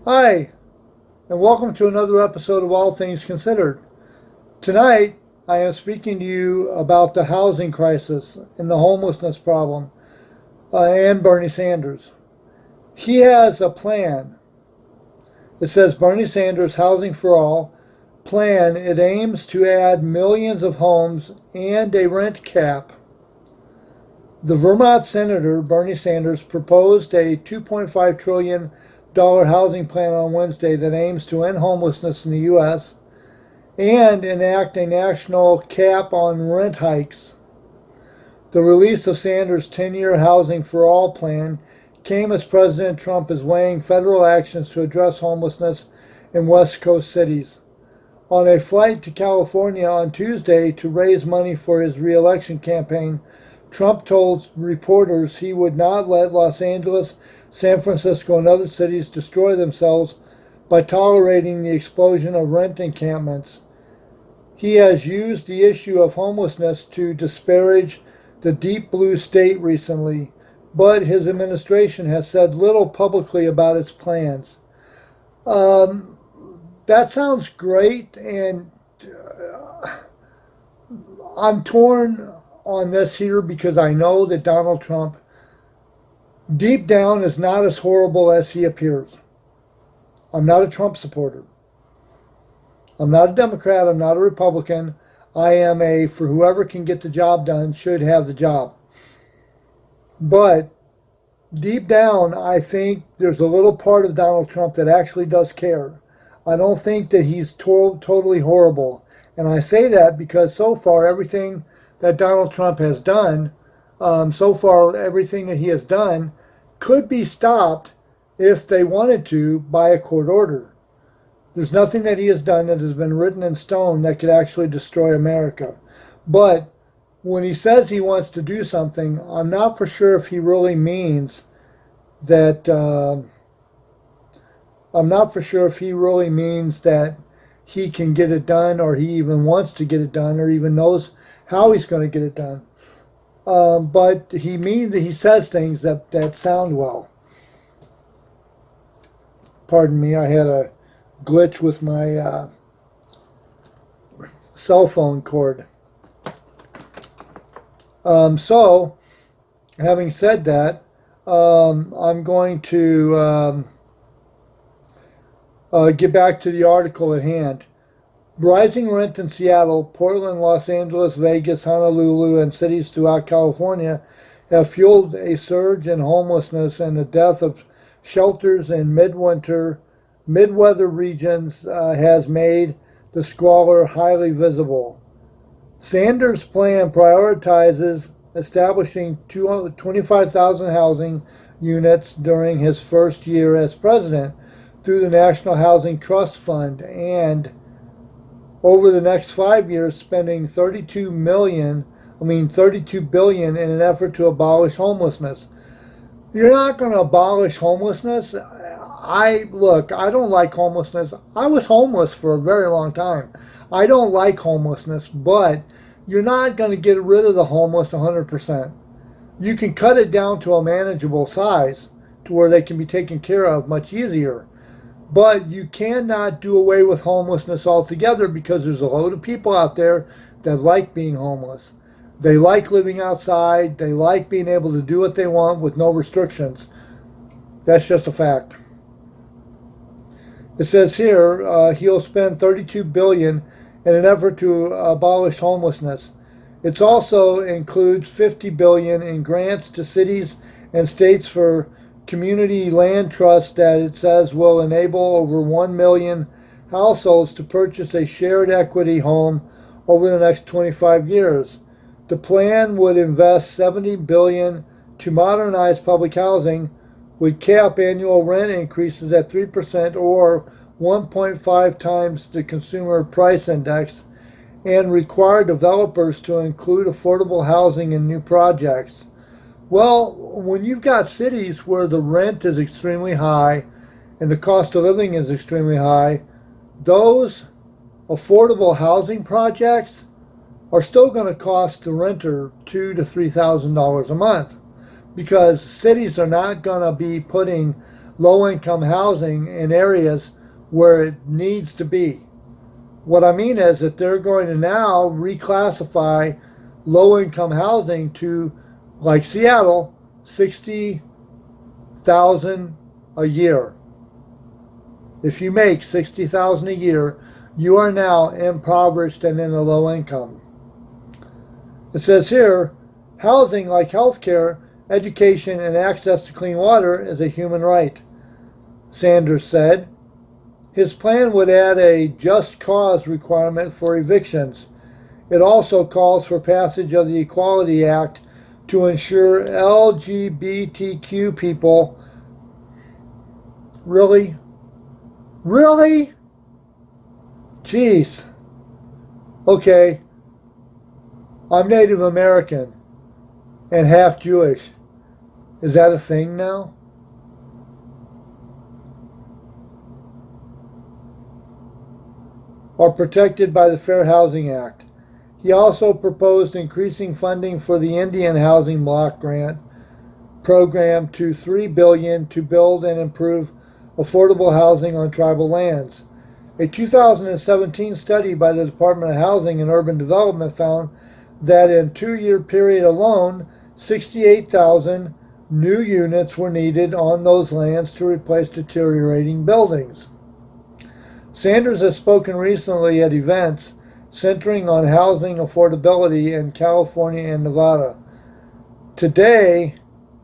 Hi, and welcome to another episode of All Things Considered. Tonight, I am speaking to you about the housing crisis and the homelessness problem, and Bernie Sanders. He has a plan. It says Bernie Sanders Housing for All plan. It aims to add millions of homes and a rent cap. The Vermont Senator Bernie Sanders proposed a $2.5 trillion housing plan on Wednesday that aims to end homelessness in the U.S. and enact a national cap on rent hikes. The release of Sanders' 10-year Housing for All plan came as President Trump is weighing federal actions to address homelessness in West Coast cities. On a flight to California on Tuesday to raise money for his re-election campaign, Trump told reporters he would not let Los Angeles, San Francisco, and other cities destroy themselves by tolerating the explosion of rent encampments. He has used the issue of homelessness to disparage the deep blue state recently, but his administration has said little publicly about its plans. Um, that sounds great, and I'm torn on this here because I know that Donald Trump, deep down, is not as horrible as he appears. I'm not a Trump supporter. I'm not a Democrat. I'm not a Republican. I am a, for whoever can get the job done, should have the job. But deep down, I think there's a little part of Donald Trump that actually does care. I don't think that he's totally horrible. And I say that because so far, everything that Donald Trump has done, everything that he has done could be stopped if they wanted to by a court order. There's nothing that he has done that has been written in stone that could actually destroy America. But when he says he wants to do something, I'm not for sure if he really means that. I'm not for sure if he really means that he can get it done, or he even wants to get it done, or even knows how he's going to get it done. But he says things that sound well. Pardon me, I had a glitch with my cell phone cord. So, having said that, I'm going to get back to the article at hand. Rising rent in Seattle, Portland, Los Angeles, Vegas, Honolulu, and cities throughout California have fueled a surge in homelessness, and the death of shelters in mid-weather regions has made the squalor highly visible. Sanders' plan prioritizes establishing 25,000 housing units during his first year as president through the National Housing Trust Fund, and over the next 5 years spending 32 billion in an effort to abolish homelessness. You're not going to abolish homelessness. I don't like homelessness. I was homeless for a very long time. I don't like homelessness, but you're not going to get rid of the homeless 100%. You can cut it down to a manageable size to where they can be taken care of much easier. But you cannot do away with homelessness altogether, because there's a load of people out there that like being homeless. They like living outside. They like being able to do what they want with no restrictions. That's just a fact. It says here he'll spend 32 billion in an effort to abolish homelessness. It also includes 50 billion in grants to cities and states for community land trusts that it says will enable over 1 million households to purchase a shared equity home over the next 25 years. The plan would invest 70 billion to modernize public housing, would cap annual rent increases at 3% or 1.5 times the consumer price index, and require developers to include affordable housing in new projects. Well, when you've got cities where the rent is extremely high and the cost of living is extremely high, those affordable housing projects are still going to cost the renter $2,000 to $3,000 a month, because cities are not going to be putting low-income housing in areas where it needs to be. What I mean is that they're going to now reclassify low-income housing to, like Seattle, 60,000 a year. If you make 60,000 a year, you are now impoverished and in a low income. It says here, housing, like healthcare, education, and access to clean water, is a human right, Sanders said. His plan would add a just cause requirement for evictions. It also calls for passage of the Equality Act to ensure LGBTQ people. Really? Really? Jeez. Okay. I'm Native American and half Jewish. Is that a thing now? Are protected by the Fair Housing Act. He also proposed increasing funding for the Indian Housing Block Grant program to $3 billion to build and improve affordable housing on tribal lands. A 2017 study by the Department of Housing and Urban Development found that in a 2-year period alone, 68,000 new units were needed on those lands to replace deteriorating buildings. Sanders has spoken recently at events centering on housing affordability in California and Nevada. Today,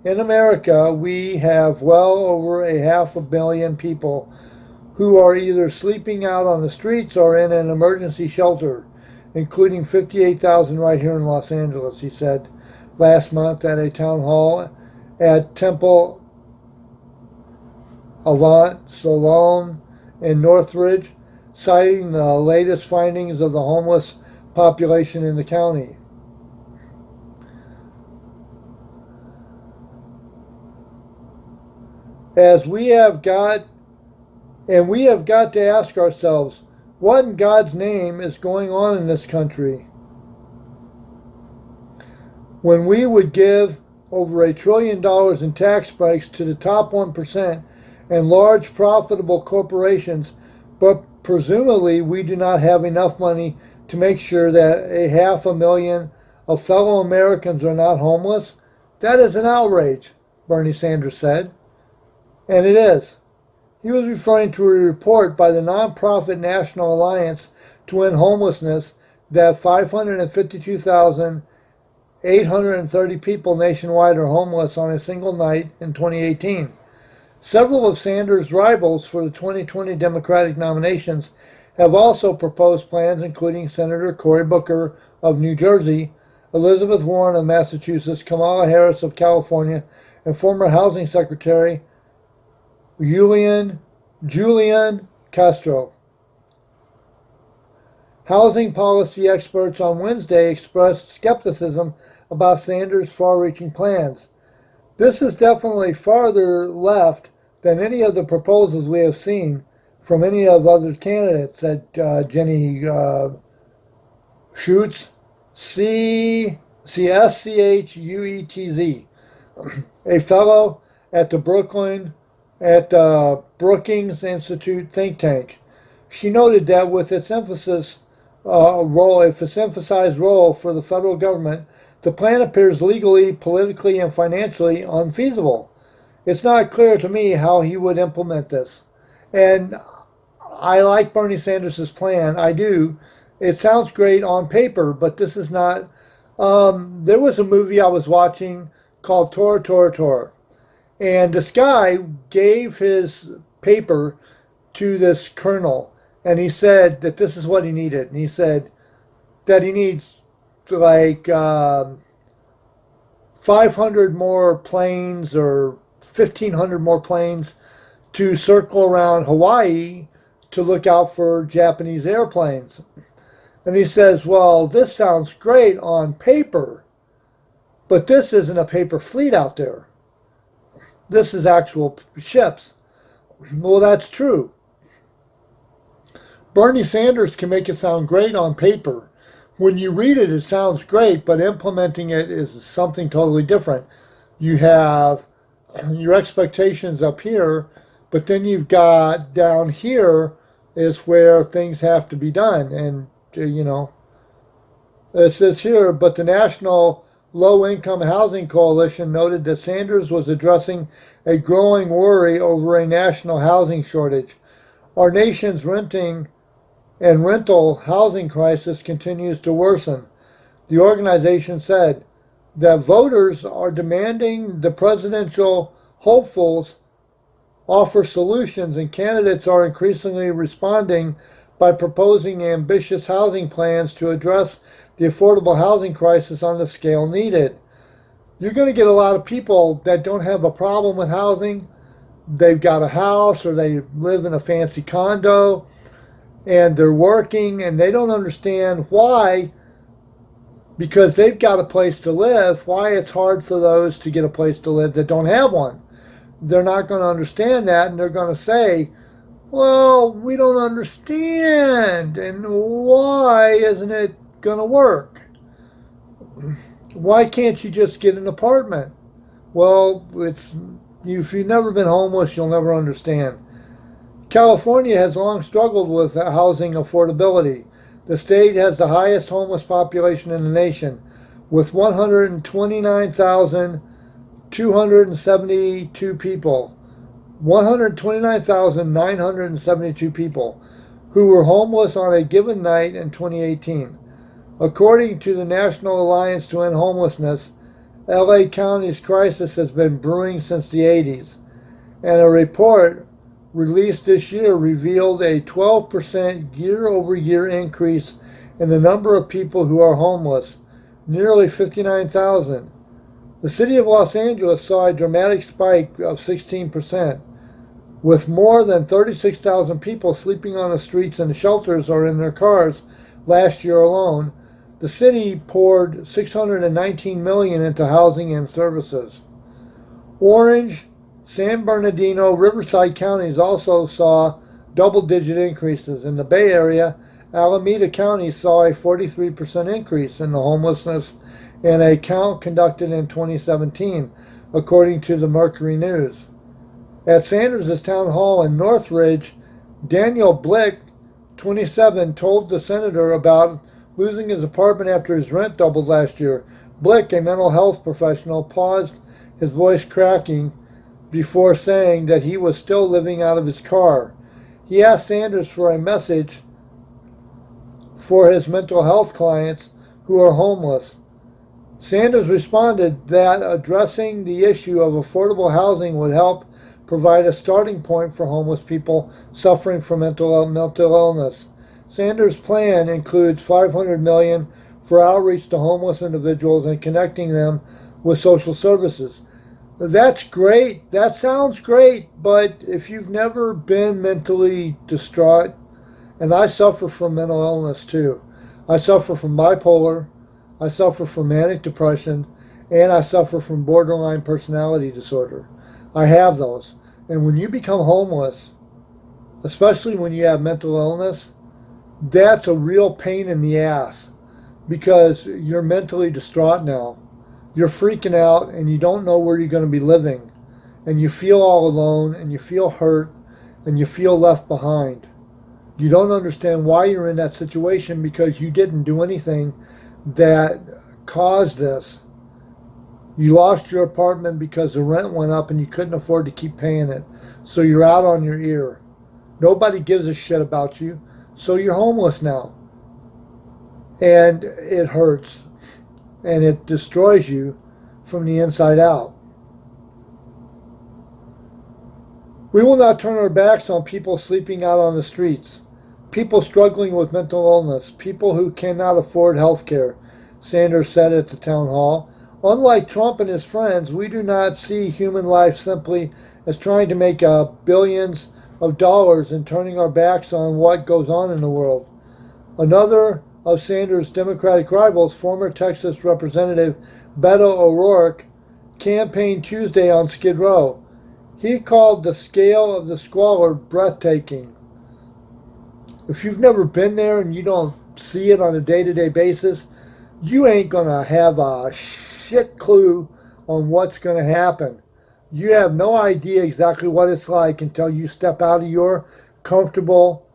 in America, we have well over 500 million people who are either sleeping out on the streets or in an emergency shelter, including 58,000 right here in Los Angeles, he said last month at a town hall at Temple Avant Salon in Northridge, citing the latest findings of the homeless population in the county. As we have got to ask ourselves, what in God's name is going on in this country? When we would give over $1 trillion in tax breaks to the top 1% and large profitable corporations, but presumably we do not have enough money to make sure that 500,000 of fellow Americans are not homeless, that is an outrage, Bernie Sanders said. And it is. He was referring to a report by the nonprofit National Alliance to End Homelessness that 552,830 people nationwide are homeless on a single night in 2018. Several of Sanders' rivals for the 2020 Democratic nominations have also proposed plans, including Senator Cory Booker of New Jersey, Elizabeth Warren of Massachusetts, Kamala Harris of California, and former Housing Secretary Julian Castro. Housing policy experts on Wednesday expressed skepticism about Sanders' far-reaching plans. This is definitely farther left than any of the proposals we have seen from any of other candidates, said Jenny Schutz, C-S-C-H-U-E-T-Z, a fellow at the Brookings Institute think tank. She noted that with its emphasized role for the federal government, the plan appears legally, politically, and financially unfeasible. It's not clear to me how he would implement this. And I like Bernie Sanders' plan. I do. It sounds great on paper, but this is not. There was a movie I was watching called Tor, Tor, Tor. And this guy gave his paper to this colonel, and he said that this is what he needed. And he said that he needs like 500 more planes or 1,500 more planes to circle around Hawaii to look out for Japanese airplanes. And he says, well, this sounds great on paper, but this isn't a paper fleet out there. This is actual ships. Well, that's true. Bernie Sanders can make it sound great on paper. When you read it, it sounds great, but implementing it is something totally different. You have your expectations up here, But then you've got down here is where things have to be done. And, it says here, but the National Low Income Housing Coalition noted that Sanders was addressing a growing worry over a national housing shortage. Our nation's renting and rental housing crisis continues to worsen. The organization said that voters are demanding the presidential hopefuls offer solutions, and candidates are increasingly responding by proposing ambitious housing plans to address the affordable housing crisis on the scale needed. You're going to get a lot of people that don't have a problem with housing. They've got a house or they live in a fancy condo and they're working and they don't understand why, because they've got a place to live, why it's hard for those to get a place to live that don't have one. They're not going to understand that, and they're going to say, well, we don't understand, and why isn't it going to work? Why can't you just get an apartment? Well, if you've never been homeless, you'll never understand. California has long struggled with housing affordability. The state has the highest homeless population in the nation, with 129,272 people. 129,972 people who were homeless on a given night in 2018. According to the National Alliance to End Homelessness, LA County's crisis has been brewing since the 80s, and a report released this year revealed a 12% year-over-year increase in the number of people who are homeless, nearly 59,000. The city of Los Angeles saw a dramatic spike of 16%, with more than 36,000 people sleeping on the streets and shelters or in their cars last year alone. The city poured $619 million into housing and services. Orange, San Bernardino, Riverside counties also saw double-digit increases. In the Bay Area, Alameda County saw a 43% increase in the homelessness in a count conducted in 2017, according to the Mercury News. At Sanders' town hall in Northridge, Daniel Blick, 27, told the senator about losing his apartment after his rent doubled last year. Blick, a mental health professional, paused, his voice cracking, before saying that he was still living out of his car. He asked Sanders for a message for his mental health clients who are homeless. Sanders responded that addressing the issue of affordable housing would help provide a starting point for homeless people suffering from mental illness. Sanders' plan includes $500 million for outreach to homeless individuals and connecting them with social services. That's great. That sounds great, but if you've never been mentally distraught, and I suffer from mental illness too. I suffer from bipolar, I suffer from manic depression, and I suffer from borderline personality disorder. I have those. And when you become homeless, especially when you have mental illness, that's a real pain in the ass because you're mentally distraught now. You're freaking out and you don't know where you're going to be living. And you feel all alone and you feel hurt and you feel left behind. You don't understand why you're in that situation because you didn't do anything that caused this. You lost your apartment because the rent went up and you couldn't afford to keep paying it. So you're out on your ear. Nobody gives a shit about you. So you're homeless now. And it hurts. And it destroys you from the inside out. We will not turn our backs on people sleeping out on the streets, people struggling with mental illness, people who cannot afford health care, Sanders said at the town hall. Unlike Trump and his friends, we do not see human life simply as trying to make billions of dollars and turning our backs on what goes on in the world. Another of Sanders' Democratic rivals, former Texas Representative Beto O'Rourke, campaigned Tuesday on Skid Row. He called the scale of the squalor breathtaking. If you've never been there and you don't see it on a day-to-day basis, you ain't going to have a shit clue on what's going to happen. You have no idea exactly what it's like until you step out of your comfortable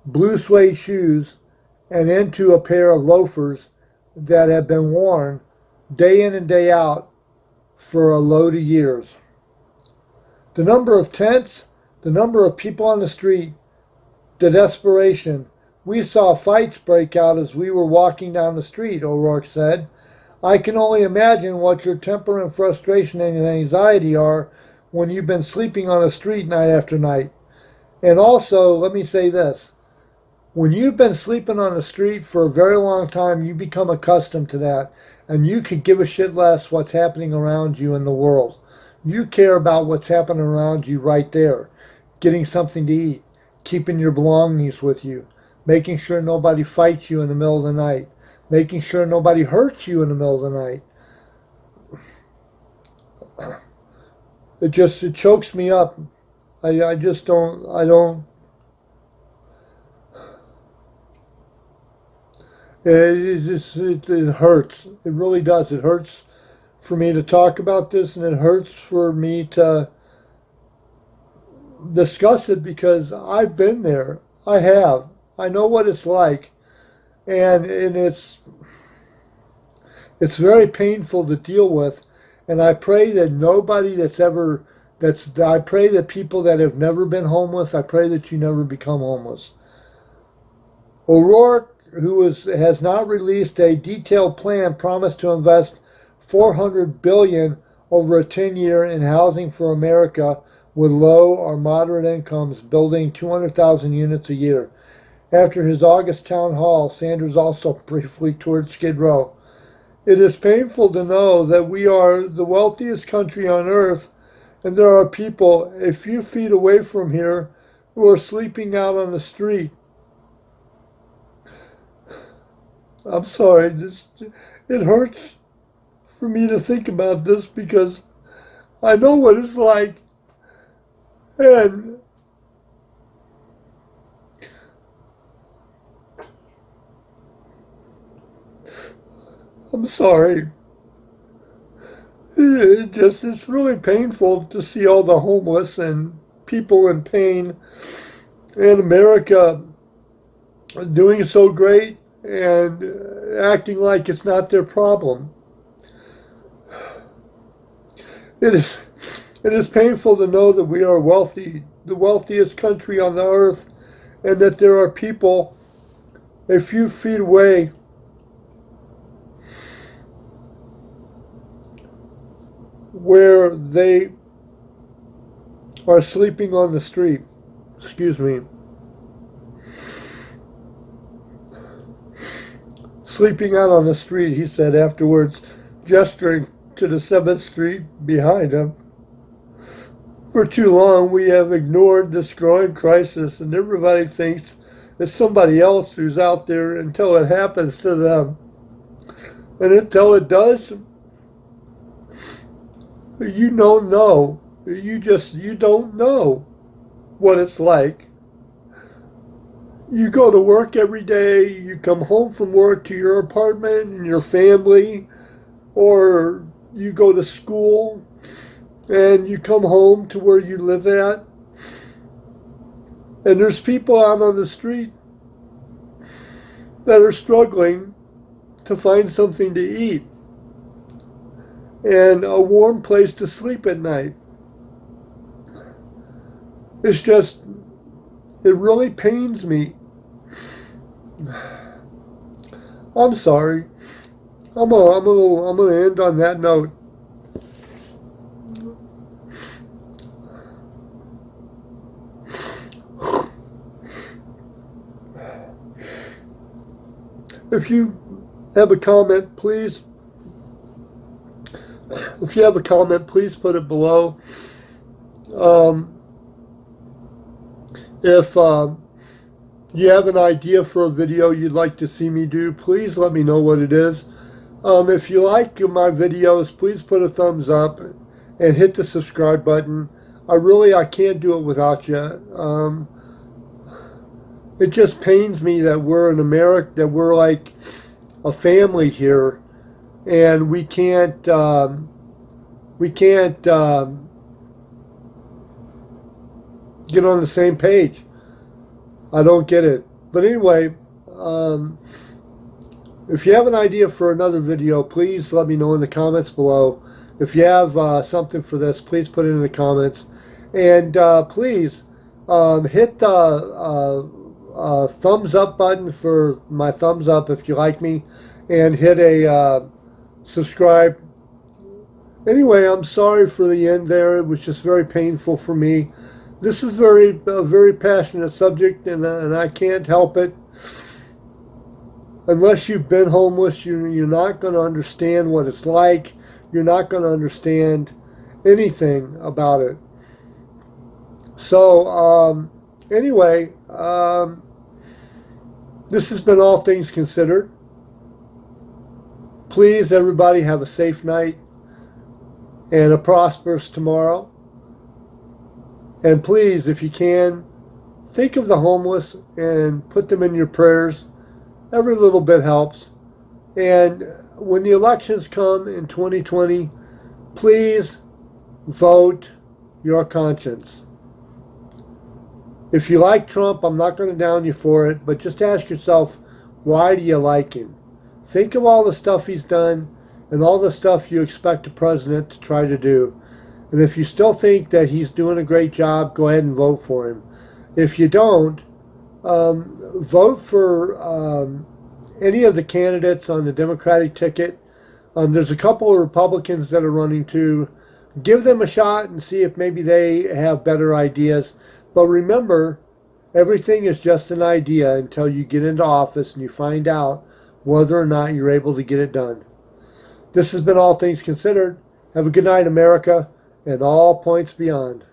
blue suede shoes and into a pair of loafers that have been worn day in and day out for a load of years. The number of tents, the number of people on the street, the desperation. We saw fights break out as we were walking down the street, O'Rourke said. I can only imagine what your temper and frustration and anxiety are when you've been sleeping on the street night after night. And also, let me say this. When you've been sleeping on the street for a very long time, you become accustomed to that. And you could give a shit less what's happening around you in the world. You care about what's happening around you right there. Getting something to eat. Keeping your belongings with you. Making sure nobody fights you in the middle of the night. Making sure nobody hurts you in the middle of the night. It chokes me up. I just don't. It hurts. It really does. It hurts for me to talk about this, and it hurts for me to discuss it because I've been there. I have. I know what it's like, and it's very painful to deal with. And I pray that nobody I pray that people that have never been homeless, I pray that you never become homeless. O'Rourke, who has not released a detailed plan, promised to invest $400 billion over a 10-year in housing for America with low or moderate incomes, building 200,000 units a year. After his August town hall, Sanders also briefly toured Skid Row. It is painful to know that we are the wealthiest country on earth, and there are people a few feet away from here who are sleeping out on the street. I'm sorry, it hurts for me to think about this because I know what it's like, and I'm sorry. It's really painful to see all the homeless and people in pain in America doing so great and acting like it's not their problem. It is painful to know that we are wealthy, the wealthiest country on the earth, and that there are people a few feet away where they are sleeping on the street. Excuse me. Sleeping out on the street, he said afterwards, gesturing to the 7th Street behind him. For too long, we have ignored this growing crisis, and everybody thinks it's somebody else who's out there until it happens to them. And until it does, you don't know. You don't know what it's like. You go to work every day, you come home from work to your apartment and your family, or you go to school and you come home to where you live at, and there's people out on the street that are struggling to find something to eat and a warm place to sleep at night. It really pains me. I'm sorry. I'm gonna end on that note. If you have a comment, please put it below. If you have an idea for a video you'd like to see me do, please let me know what it is. If you like my videos, please put a thumbs up and hit the subscribe button. I can't do it without you. It just pains me that we're in America, that we're like a family here, and we can't get on the same page. I don't get it. But anyway, if you have an idea for another video, please let me know in the comments below. If you have something for this, please put it in the comments. And please hit the thumbs up button for my thumbs up if you like me. And hit a subscribe. Anyway, I'm sorry for the end there. It was just very painful for me. This is a very passionate subject, and I can't help it. Unless you've been homeless, you're not going to understand what it's like. You're not going to understand anything about it. So, anyway, this has been All Things Considered. Please, everybody, have a safe night and a prosperous tomorrow. And please, if you can, think of the homeless and put them in your prayers. Every little bit helps. And when the elections come in 2020, please vote your conscience. If you like Trump, I'm not going to down you for it, but just ask yourself, why do you like him? Think of all the stuff he's done and all the stuff you expect a president to try to do. And if you still think that he's doing a great job, go ahead and vote for him. If you don't, vote for any of the candidates on the Democratic ticket. There's a couple of Republicans that are running too. Give them a shot and see if maybe they have better ideas. But remember, everything is just an idea until you get into office and you find out whether or not you're able to get it done. This has been All Things Considered. Have a good night, America, and all points beyond.